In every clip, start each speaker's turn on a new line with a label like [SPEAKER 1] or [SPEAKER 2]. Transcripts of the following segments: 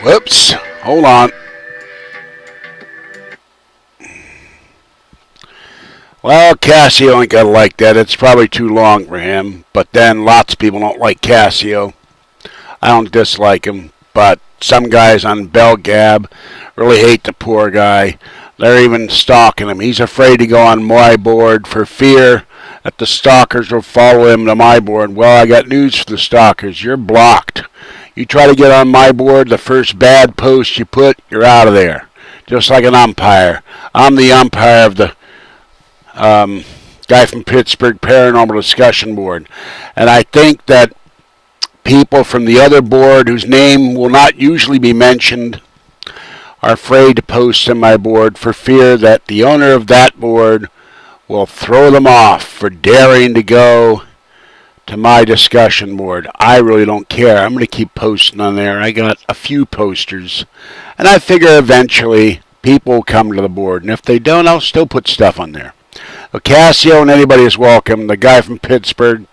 [SPEAKER 1] Whoops, hold on. Well, Casio ain't gonna like that. It's probably too long for him. But then lots of people don't like Casio. I don't dislike him, but some guys on Bell Gab really hate the poor guy. They're even stalking him. He's afraid to go on my board for fear that the stalkers will follow him to my board. Well, I got news for the stalkers. You're blocked. You try to get on my board, the first bad post you put, you're out of there. Just like an umpire. I'm the umpire of the Guy from Pittsburgh Paranormal Discussion Board. And I think that people from the other board whose name will not usually be mentioned are afraid to post on my board for fear that the owner of that board will throw them off for daring to go to my discussion board. I really don't care. I'm going to keep posting on there. I got a few posters. And I figure eventually people will come to the board. And if they don't, I'll still put stuff on there. Casio and anybody is welcome. The Guy from Pittsburgh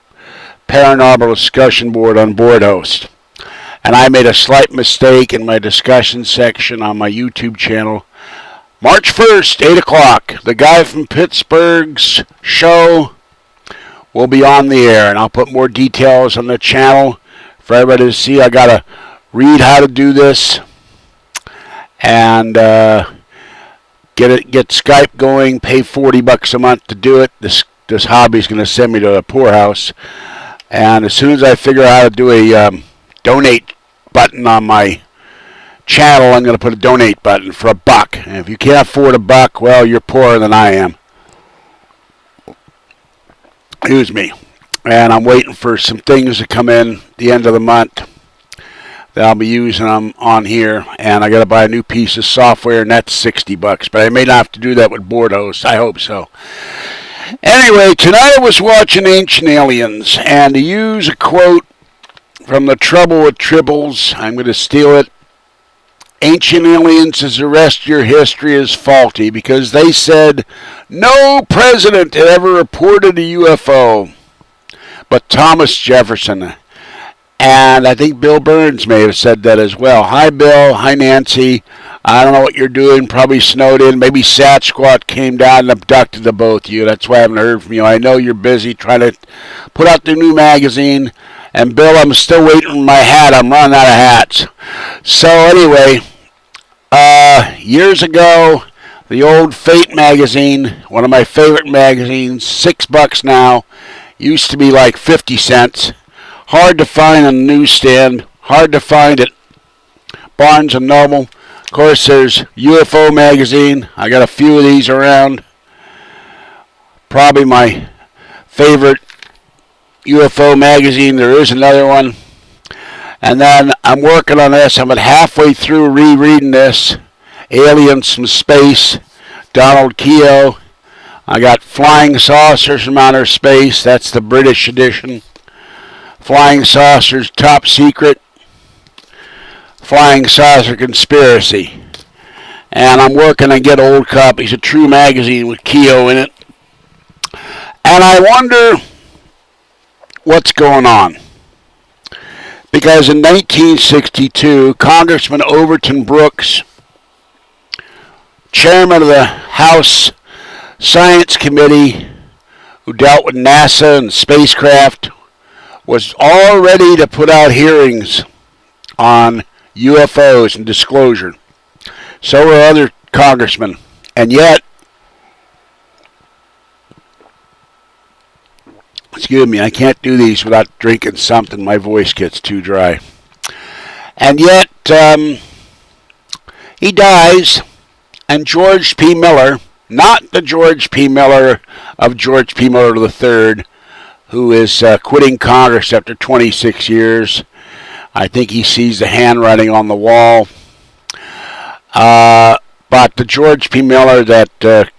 [SPEAKER 1] Paranormal Discussion Board on board host. And I made a slight mistake in my discussion section on my YouTube channel. March 1st, 8 o'clock. The Guy from Pittsburgh's show will be on the air, and I'll put more details on the channel for everybody to see. I got to read how to do this and get Skype going, pay $40 a month to do it. This hobby's going to send me to the poorhouse. And as soon as I figure out how to do a donate button on my channel, I'm going to put a donate button for $1. And if you can't afford $1, well, you're poorer than I am. Excuse me. And I'm waiting for some things to come in the end of the month that I'll be using them on here. And I got to buy a new piece of software, and that's $60. But I may not have to do that with board hosts. I hope so. Anyway, tonight I was watching Ancient Aliens, and to use a quote from The Trouble with Tribbles, I'm going to steal it. Ancient Aliens says the rest of your history is faulty because they said no president had ever reported a UFO but Thomas Jefferson. And I think Bill Burns may have said that as well. Hi, Bill. Hi, Nancy. I don't know what you're doing. Probably snowed in. Maybe Sasquatch came down and abducted the both of you. That's why I haven't heard from you. I know you're busy trying to put out the new magazine. And, Bill, I'm still waiting for my hat. I'm running out of hats. So, anyway, years ago, the old Fate magazine, one of my favorite magazines, $6 now, used to be like 50 cents. Hard to find on the newsstand. Hard to find at Barnes & Noble. Of course, there's UFO Magazine. I got a few of these around. Probably my favorite UFO Magazine. There is another one. And then I'm working on this. I'm about halfway through rereading this. Aliens from Space, Donald Keyhoe. I got Flying Saucers from Outer Space. That's the British edition. Flying Saucers Top Secret. Flying Saucer Conspiracy. And I'm working on get old copies of True Magazine with Keyhoe in it. And I wonder what's going on. Because in 1962, Congressman Overton Brooks, chairman of the House Science Committee, who dealt with NASA and spacecraft, was all ready to put out hearings on UFOs and disclosure. So were other congressmen. And yet, excuse me, I can't do these without drinking something. My voice gets too dry. And yet, he dies, and George P. Miller, not the George P. Miller of George P. Miller III, who is quitting Congress after 26 years. I think he sees the handwriting on the wall. But the George P. Miller that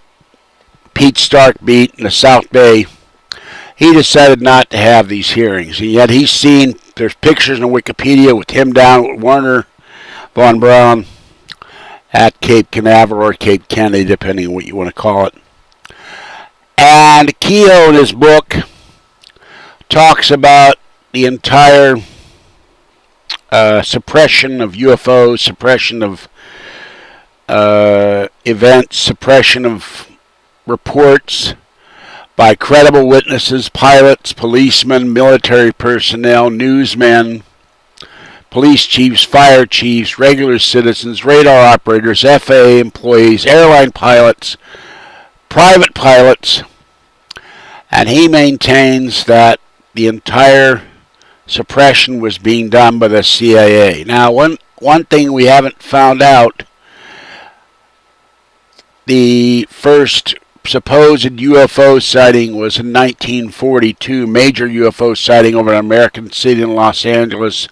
[SPEAKER 1] Pete Stark beat in the South Bay, he decided not to have these hearings. And yet he's seen, there's pictures on Wikipedia with him down with Werner von Braun at Cape Canaveral or Cape Kennedy, depending on what you want to call it. And Keyhoe in his book talks about the entire suppression of UFOs, suppression of events, suppression of reports by credible witnesses, pilots, policemen, military personnel, newsmen, police chiefs, fire chiefs, regular citizens, radar operators, FAA employees, airline pilots, private pilots, and he maintains that the entire suppression was being done by the CIA. Now, one thing we haven't found out, the first supposed UFO sighting was in 1942, major UFO sighting over an American city in Los Angeles,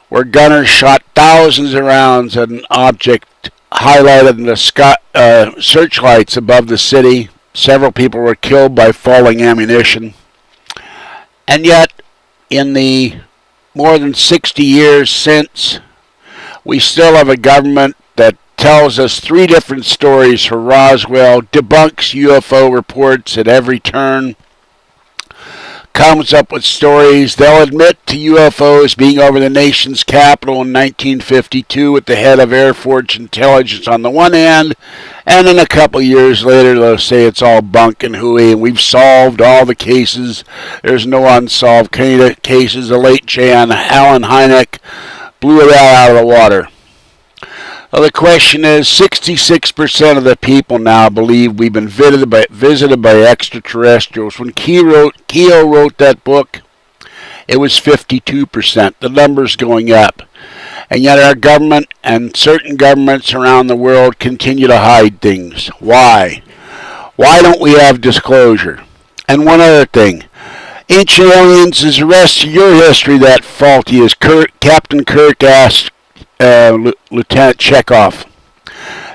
[SPEAKER 1] where gunners shot thousands of rounds at an object highlighted in the searchlights above the city. Several people were killed by falling ammunition. And yet, in the more than 60 years since, we still have a government that tells us three different stories for Roswell, debunks UFO reports at every turn, comes up with stories. They'll admit to UFOs being over the nation's capital in 1952 with the head of Air Force Intelligence on the one hand, and then a couple years later they'll say it's all bunk and hooey and we've solved all the cases. There's no unsolved cases. The late Jan Allen Hynek blew it out of the water. Well, the question is, 66% of the people now believe we've been visited by extraterrestrials. When Keyhoe wrote that book, it was 52%. The number's going up. And yet our government and certain governments around the world continue to hide things. Why? Why don't we have disclosure? And one other thing. Ancient Aliens, is the rest of your history that faulty, as Captain Kirk asked Lieutenant Chekhov,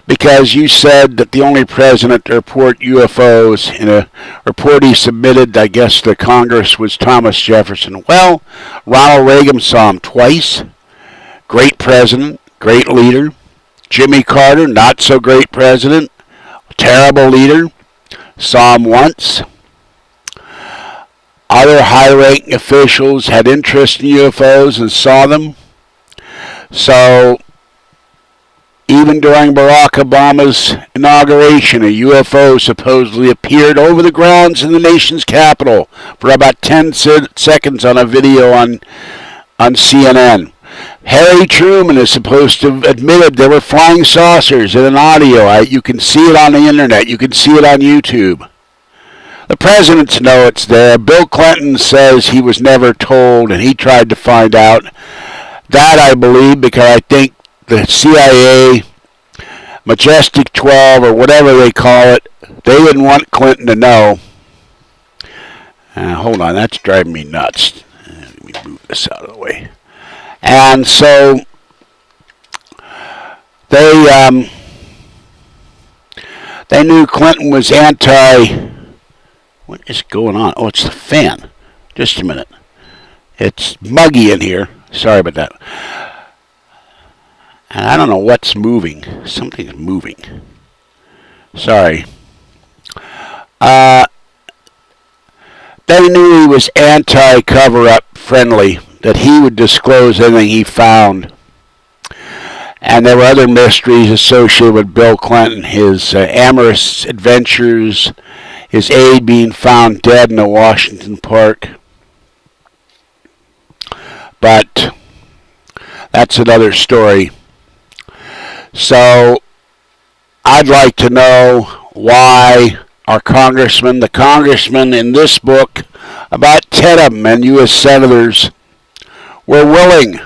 [SPEAKER 1] because you said that the only president to report UFOs in a report he submitted, I guess, to Congress was Thomas Jefferson. Well, Ronald Reagan saw him twice. Great president, great leader. Jimmy Carter, not so great president, terrible leader. Saw him once. Other high-ranking officials had interest in UFOs and saw them. So, even during Barack Obama's inauguration, a UFO supposedly appeared over the grounds in the nation's capital for about 10 seconds on a video on CNN. Harry Truman is supposed to have admitted there were flying saucers in an audio. You can see it on the internet. You can see it on YouTube. The presidents know it's there. Bill Clinton says he was never told and he tried to find out. That I believe, because I think the CIA, Majestic 12 or whatever they call it, they didn't want Clinton to know. Hold on, that's driving me nuts. Let me move this out of the way. And so they knew Clinton was anti. What is going on? Oh, it's the fan. Just a minute. It's muggy in here. Sorry about that. And I don't know what's moving. Something's moving. Sorry. They knew he was anti-cover-up friendly, that he would disclose anything he found. And there were other mysteries associated with Bill Clinton, his amorous adventures, his aide being found dead in a Washington Park. But that's another story. So I'd like to know why our congressmen, the congressmen in this book, about 10 of them, and U.S. senators, were willing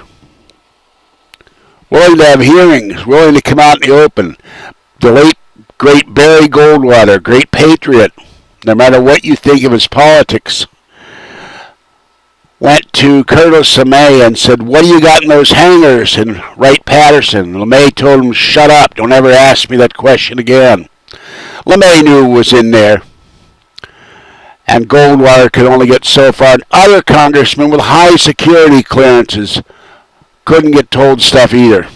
[SPEAKER 1] to have hearings, willing to come out in the open. The late, great Barry Goldwater, great patriot, no matter what you think of his politics, went to Curtis LeMay and said, "What do you got in those hangars?" in Wright-Patterson. LeMay told him, "Shut up. Don't ever ask me that question again." LeMahieu was in there. And Goldwater could only get so far. And other congressmen with high security clearances couldn't get told stuff either.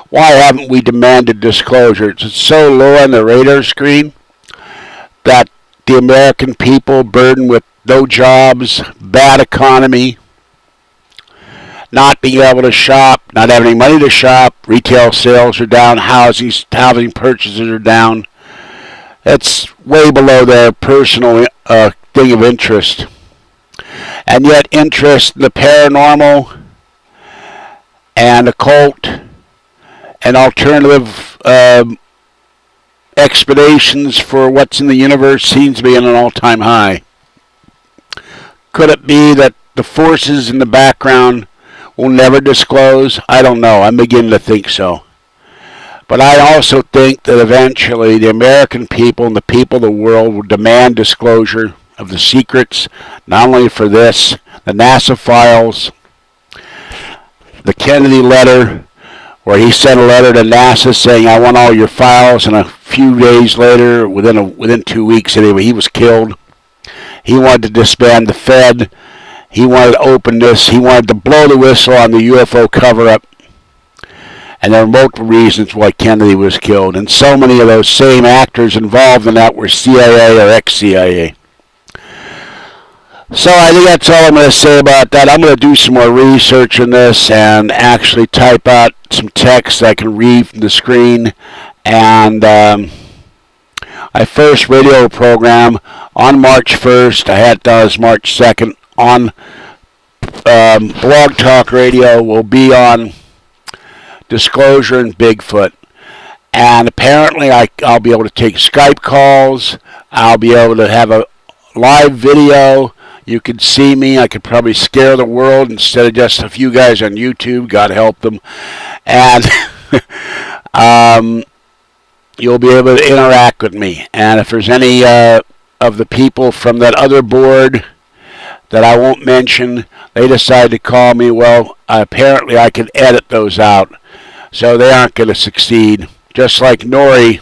[SPEAKER 1] Why haven't we demanded disclosure? It's so low on the radar screen that the American people burdened with no jobs, bad economy, not being able to shop, not having any money to shop, retail sales are down, housing purchases are down. It's way below their personal thing of interest. And yet interest in the paranormal and occult and alternative explanations for what's in the universe seems to be at an all-time high. Could it be that the forces in the background will never disclose? I don't know. I'm beginning to think so. But I also think that eventually the American people and the people of the world will demand disclosure of the secrets, not only for this, the NASA files, the Kennedy letter, where he sent a letter to NASA saying, I want all your files, and a few days later, within 2 weeks anyway, he was killed. He wanted to disband the Fed. He wanted to open this. He wanted to blow the whistle on the UFO cover-up. And there were multiple reasons why Kennedy was killed. And so many of those same actors involved in that were CIA or ex-CIA. So I think that's all I'm going to say about that. I'm going to do some more research on this and actually type out some text I can read from the screen. And I first radio program on March 1st. I had those March 2nd on Blogtalk Radio. Will be on Disclosure and Bigfoot. And apparently I'll be able to take Skype calls. I'll be able to have a live video. You can see me. I could probably scare the world instead of just a few guys on YouTube. God help them. And you'll be able to interact with me. And if there's any of the people from that other board that I won't mention, they decide to call me, well, apparently I can edit those out. So they aren't going to succeed. Just like Noory,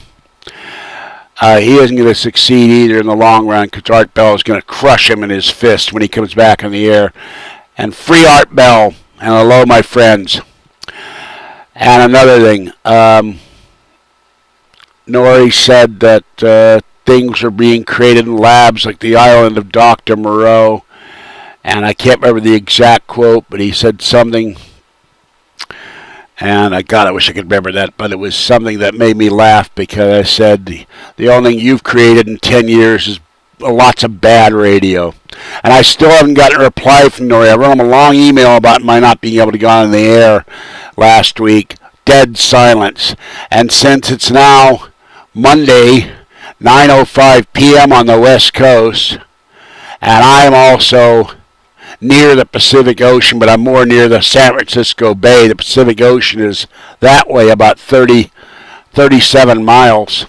[SPEAKER 1] he isn't going to succeed either in the long run because Art Bell is going to crush him in his fist when he comes back in the air. And free Art Bell. And hello, my friends. And another thing, Noory said that things are being created in labs like the island of Dr. Moreau. And I can't remember the exact quote, but he said something. And I wish I could remember that, but it was something that made me laugh because I said the only thing you've created in 10 years is lots of bad radio. And I still haven't gotten a reply from Noory. I wrote him a long email about my not being able to go on the air last week. Dead silence. And since it's now Monday, 9:05 p.m. on the West Coast, and I'm also near the Pacific Ocean, but I'm more near the San Francisco Bay. The Pacific Ocean is that way, about 37 miles.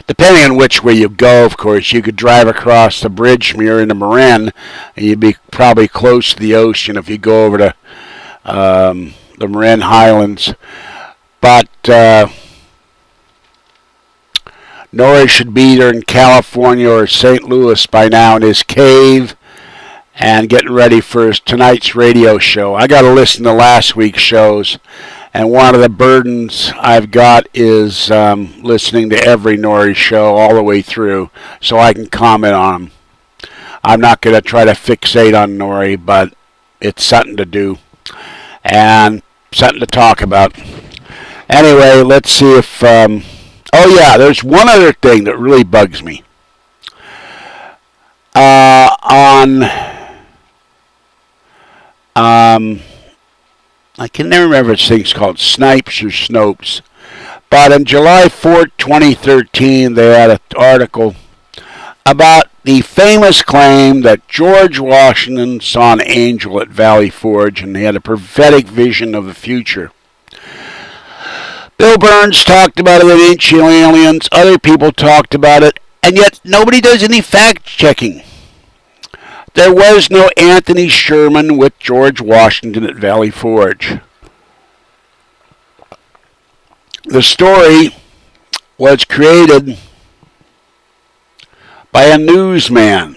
[SPEAKER 1] Depending on which way you go, of course, you could drive across the bridge from here into Marin, and you'd be probably close to the ocean if you go over to the Marin Highlands. But Noory should be either in California or St. Louis by now in his cave, and getting ready for tonight's radio show. I got to listen to last week's shows, and one of the burdens I've got is listening to every Noory show all the way through so I can comment on them. I'm not going to try to fixate on Noory, but it's something to do and something to talk about. Anyway, let's see if... oh yeah, there's one other thing that really bugs me. I can never remember if this thing's called Snipes or Snopes. But on July 4th, 2013, they had an article about the famous claim that George Washington saw an angel at Valley Forge and he had a prophetic vision of the future. Bill Burns talked about it with ancient aliens. Other people talked about it. And yet nobody does any fact-checking. There was no Anthony Sherman with George Washington at Valley Forge. The story was created by a newsman.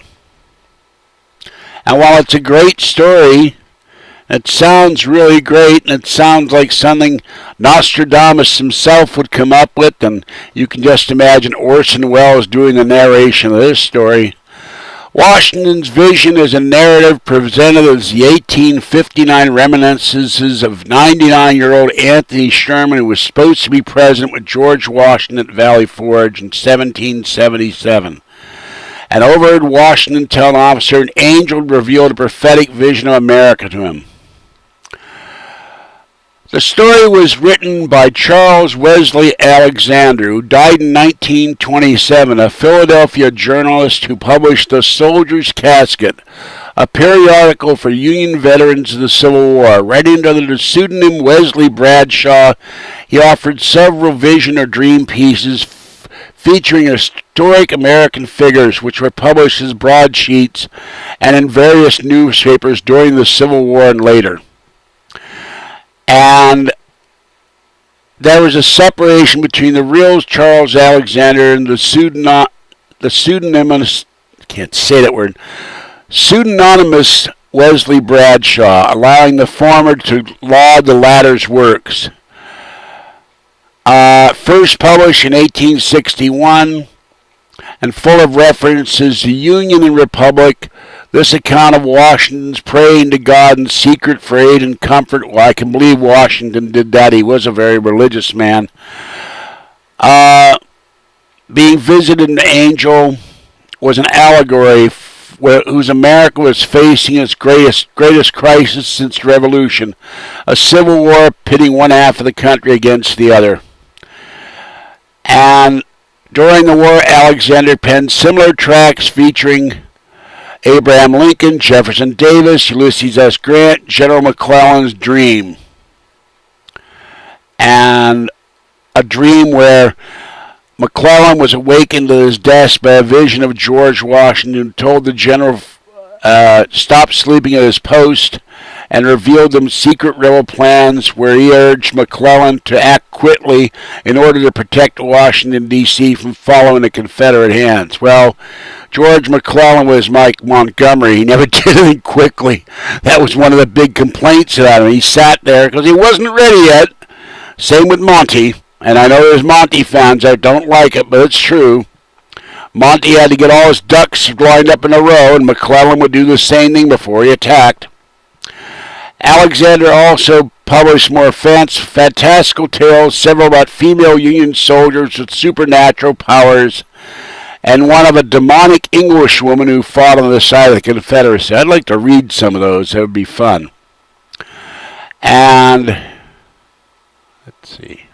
[SPEAKER 1] And while it's a great story, it sounds really great, and it sounds like something Nostradamus himself would come up with, and you can just imagine Orson Welles doing the narration of this story. Washington's vision is a narrative presented as the 1859 reminiscences of 99-year-old Anthony Sherman, who was supposed to be president with George Washington at Valley Forge in 1777. An overheard Washington tell an officer an angel revealed a prophetic vision of America to him. The story was written by Charles Wesley Alexander, who died in 1927, a Philadelphia journalist who published The Soldier's Casket, a periodical for Union veterans of the Civil War. Writing under the pseudonym Wesley Bradshaw, he offered several vision or dream pieces featuring historic American figures, which were published as broadsheets and in various newspapers during the Civil War and later. And there was a separation between the real Charles Alexander and the pseudonymous, can't say that word, pseudonymous Wesley Bradshaw, allowing the former to laud the latter's works. First published in 1861 and full of references to Union and Republic, this account of Washington's praying to God in secret for aid and comfort. Well, I can believe Washington did that. He was a very religious man. Being visited an angel was an allegory whose America was facing its greatest crisis since the Revolution, a civil war pitting one half of the country against the other. And during the war, Alexander penned similar tracts featuring Abraham Lincoln, Jefferson Davis, Ulysses S. Grant, General McClellan's dream. And a dream where McClellan was awakened to his desk by a vision of George Washington, who told the general stop sleeping at his post and revealed them secret rebel plans where he urged McClellan to act quickly in order to protect Washington, D.C. from following the Confederate hands. Well, George McClellan was Mike Montgomery. He never did anything quickly. That was one of the big complaints about him. He sat there because he wasn't ready yet. Same with Monty. And I know there's Monty fans that don't like it, but it's true. Monty had to get all his ducks lined up in a row, and McClellan would do the same thing before he attacked. Alexander also published more fantastical tales, several about female Union soldiers with supernatural powers, and one of a demonic English woman who fought on the side of the Confederacy. I'd like to read some of those. That would be fun. And let's see.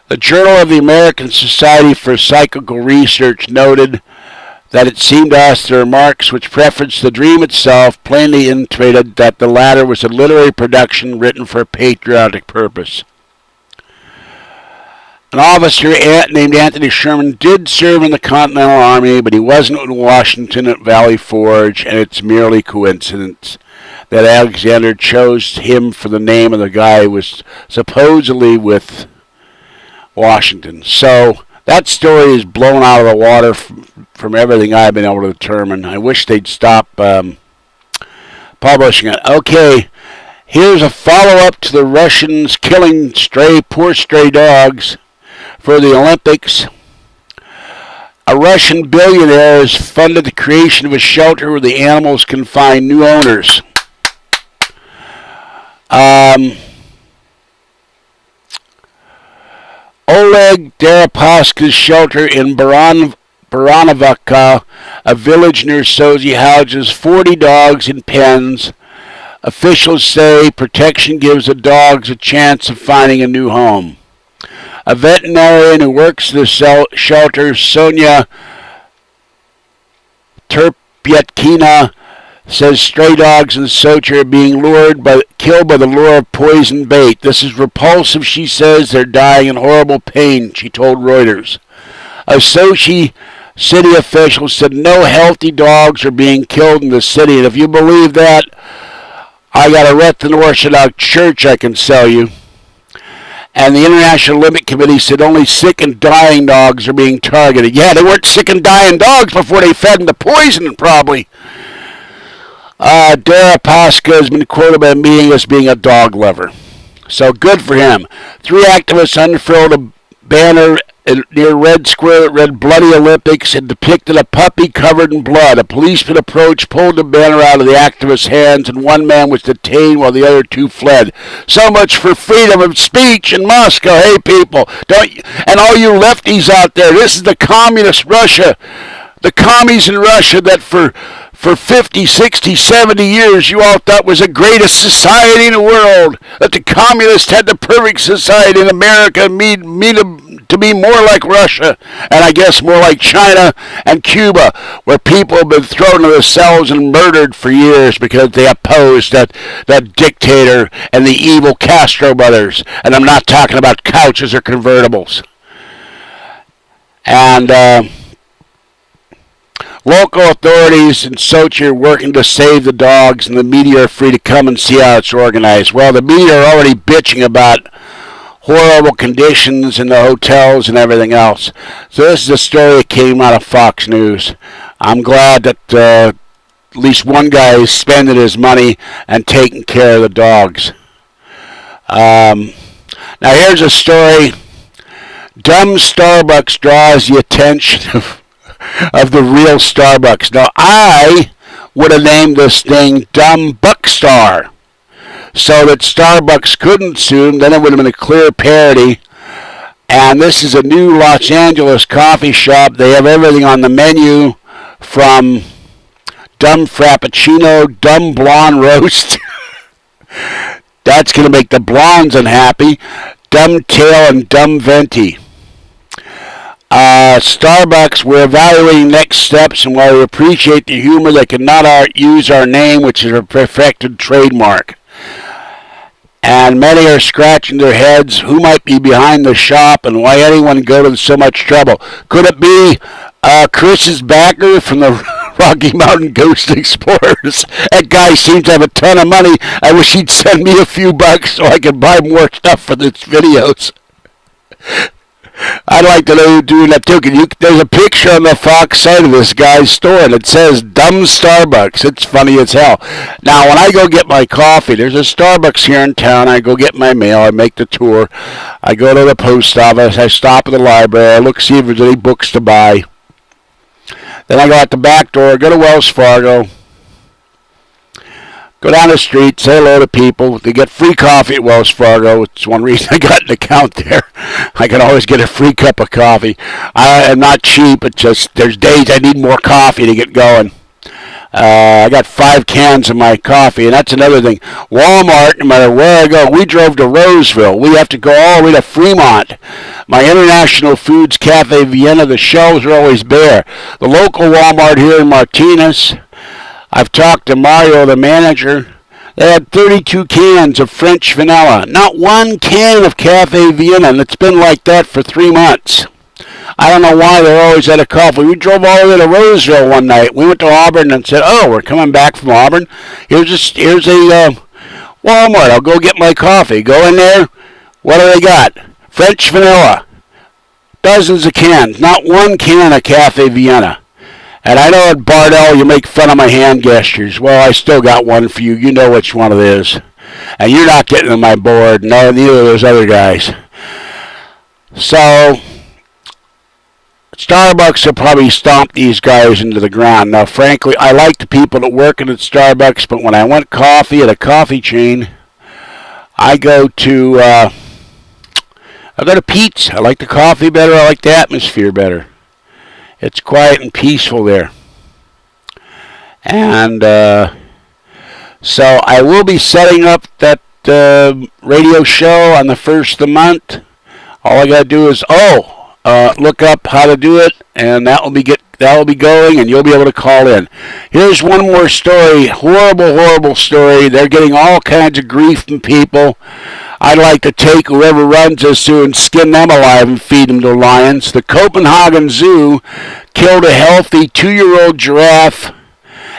[SPEAKER 1] The Journal of the American Society for Psychical Research noted that it seemed to us the remarks which prefaced the dream itself plainly intimated that the latter was a literary production written for a patriotic purpose. An officer named Anthony Sherman did serve in the Continental Army, but he wasn't in Washington at Valley Forge, and it's merely coincidence that Alexander chose him for the name of the guy who was supposedly with Washington. So that story is blown out of the water from everything I've been able to determine. I wish they'd stop publishing it. Okay, here's a follow-up to the Russians killing poor stray dogs for the Olympics. A Russian billionaire has funded the creation of a shelter where the animals can find new owners. Oleg Deripaska's shelter in Baranovka, a village near Sochi, houses 40 dogs in pens. Officials say protection gives the dogs a chance of finding a new home. A veterinarian who works at the shelter, Sonia Terpyetkina, says stray dogs in Sochi are being killed by the lure of poison bait. This is repulsive, she says. They're dying in horrible pain, she told Reuters. A Sochi city official said no healthy dogs are being killed in the city. And if you believe that, I got a Russian Orthodox church I can sell you. And the International Olympic Committee said only sick and dying dogs are being targeted. Yeah, they weren't sick and dying dogs before they fed them the poison, probably. Deripaska has been quoted by the media as being a dog lover. So good for him. 3 activists unfurled a banner near Red Square that read Bloody Olympics and depicted a puppy covered in blood. A policeman approached, pulled the banner out of the activist's hands, and one man was detained while the other 2 fled. So much for freedom of speech in Moscow. Hey, people, and all you lefties out there, this is the communist Russia. The commies in Russia that for 50, 60, 70 years you all thought was the greatest society in the world. That the communists had the perfect society in America, to be more like Russia, and I guess more like China and Cuba, where people have been thrown into the cells and murdered for years because they opposed that dictator and the evil Castro brothers. And I'm not talking about couches or convertibles. And local authorities in Sochi are working to save the dogs, and the media are free to come and see how it's organized. Well, the media are already bitching about horrible conditions in the hotels and everything else. So this is a story that came out of Fox News. I'm glad that at least one guy is spending his money and taking care of the dogs. Now here's a story. Dumb Starbucks draws the attention of the real Starbucks. Now, I would have named this thing Dumb Buckstar so that Starbucks couldn't sue them. Then it would have been a clear parody. And this is a new Los Angeles coffee shop. They have everything on the menu from Dumb Frappuccino, Dumb Blonde Roast. That's going to make the blondes unhappy. Dumb Tail and Dumb Venti. Starbucks, we're evaluating next steps, and while we appreciate the humor, they cannot use our name, which is a perfected trademark. And many are scratching their heads who might be behind the shop and why anyone go to so much trouble. Could it be Chris's backer from the Rocky Mountain Ghost Explorers? That guy seems to have a ton of money. I wish he'd send me a few bucks so I could buy more stuff for these videos. I'd like to know who's doing that too. There's a picture on the Fox site of this guy's store, and it says Dumb Starbucks. It's funny as hell. Now, when I go get my coffee, there's a Starbucks here in town. I go get my mail. I make the tour. I go to the post office. I stop at the library. I look, see if there's any books to buy. Then I go out the back door, go to Wells Fargo. Go down the street, say hello to people. They get free coffee at Wells Fargo. It's one reason I got an account there. I can always get a free cup of coffee. I'm not cheap. It's just there's days I need more coffee to get going. I got 5 cans of my coffee, and that's another thing. Walmart, no matter where I go, we drove to Roseville. We have to go all the way to Fremont. My International Foods Cafe Vienna, the shelves are always bare. The local Walmart here in Martinez, I've talked to Mario, the manager. They had 32 cans of French vanilla. Not one can of Cafe Vienna, and it's been like that for 3 months. I don't know why they're always out of coffee. We drove all the way to Roseville one night. We went to Auburn and said, oh, we're coming back from Auburn. Here's a Walmart. I'll go get my coffee. Go in there. What do they got? French vanilla. Dozens of cans. Not one can of Cafe Vienna. And I know at Bardell you make fun of my hand gestures. Well, I still got one for you. You know which one it is. And you're not getting on my board. No, neither of those other guys. So, Starbucks will probably stomp these guys into the ground. Now, frankly, I like the people that work at Starbucks, but when I want coffee at a coffee chain, I go to Pete's. I like the coffee better. I like the atmosphere better. It's quiet and peaceful there. And so I will be setting up that radio show on the 1st of the month. All I got to do is, look up how to do it, and that will be going, and you'll be able to call in. Here's one more story. Horrible, horrible story. They're getting all kinds of grief from people. I'd like to take whoever runs this zoo and skin them alive and feed them to lions. The Copenhagen Zoo killed a healthy 2-year-old giraffe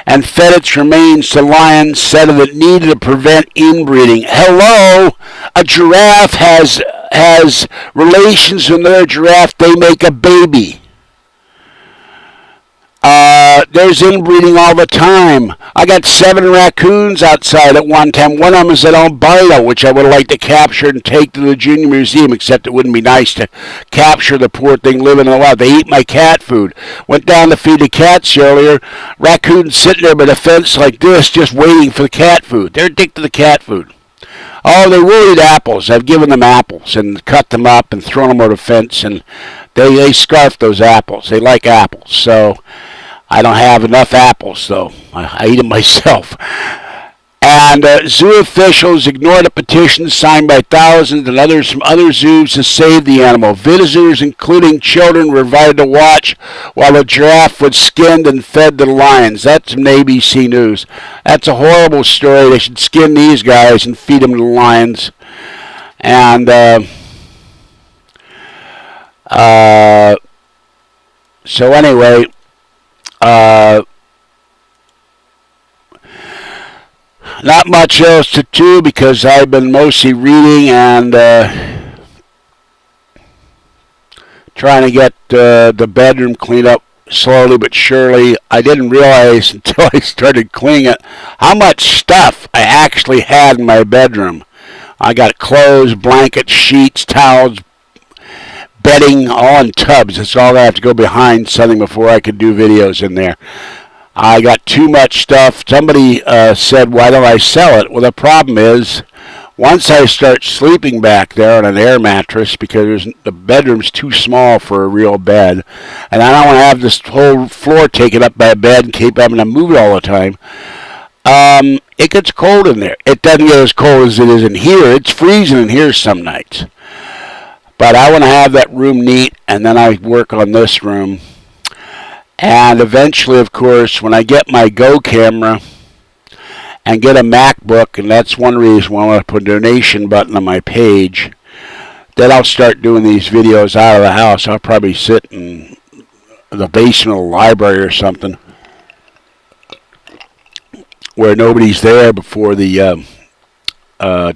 [SPEAKER 1] and fed its remains to lions, said that it needed to prevent inbreeding. Hello? A giraffe has has relations with another giraffe, they make a baby. There's inbreeding all the time. I got 7 raccoons outside at one time. One of them is an albino, which I would like to capture and take to the Junior Museum, except it wouldn't be nice to capture the poor thing living in the wild. They eat my cat food. Went down to feed the cats earlier. Raccoons sitting there by the fence like this, just waiting for the cat food. They're addicted to the cat food. Oh, they will eat apples. I've given them apples and cut them up and thrown them over the fence, and they scarf those apples. They like apples, so I don't have enough apples, though. I eat them myself. And zoo officials ignored a petition signed by thousands and others from other zoos to save the animal. Visitors, including children, were invited to watch while the giraffe was skinned and fed to the lions. That's from ABC News. That's a horrible story. They should skin these guys and feed them to the lions. And so anyway, not much else to do because I've been mostly reading and trying to get the bedroom cleaned up slowly but surely. I didn't realize until I started cleaning it how much stuff I actually had in my bedroom. I got clothes, blankets, sheets, towels, bedding, all in tubs. That's all I have to go behind something before I could do videos in there. I got too much stuff. Somebody said, why don't I sell it? Well, the problem is, once I start sleeping back there on an air mattress, because the bedroom's too small for a real bed, and I don't want to have this whole floor taken up by a bed and keep having to move it all the time, it gets cold in there. It doesn't get as cold as it is in here. It's freezing in here some nights. But I want to have that room neat, and then I work on this room. And eventually, of course, when I get my Go camera and get a MacBook, and that's one reason why I want to put a donation button on my page, then I'll start doing these videos out of the house. I'll probably sit in the basement of the library or something where nobody's there before the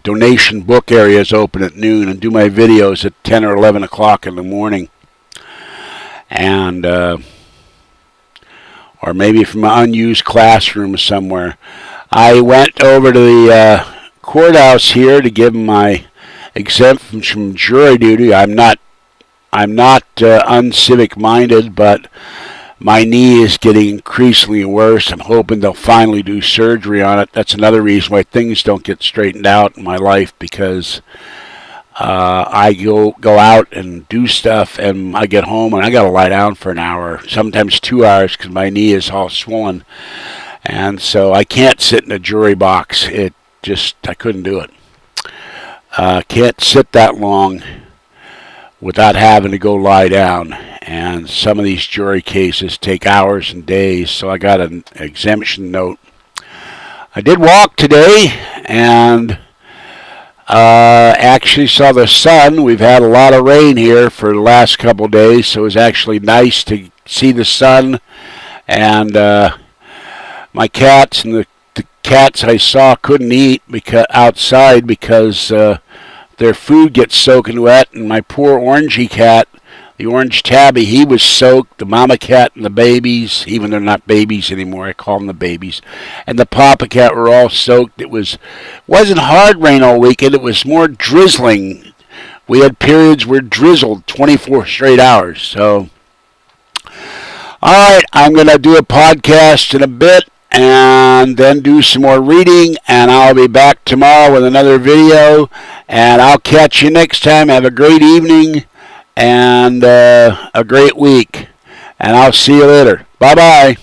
[SPEAKER 1] donation book area is open at noon, and do my videos at 10 or 11 o'clock in the morning. And or maybe from an unused classroom somewhere. I went over to the courthouse here to give my exemption from jury duty. I'm not uncivic minded, but my knee is getting increasingly worse. I'm hoping they'll finally do surgery on it. That's another reason why things don't get straightened out in my life, because I go out and do stuff, and I get home and I got to lie down for an hour, sometimes 2 hours, because my knee is all swollen. And so I can't sit in a jury box. I couldn't do it. Can't sit that long without having to go lie down. And some of these jury cases take hours and days, so I got an exemption note. I did walk today, and actually saw the sun. We've had a lot of rain here for the last couple of days, so it was actually nice to see the sun. And my cats and the cats I saw couldn't eat outside because their food gets soaking wet. And my poor orangey cat, the orange tabby, he was soaked. The mama cat and the babies, even they're not babies anymore, I call them the babies, and the papa cat were all soaked. It wasn't hard rain all weekend. It was more drizzling. We had periods where it drizzled 24 straight hours. So, all right, I'm going to do a podcast in a bit and then do some more reading, and I'll be back tomorrow with another video, and I'll catch you next time. Have a great evening and a great week, and I'll see you later. Bye-bye.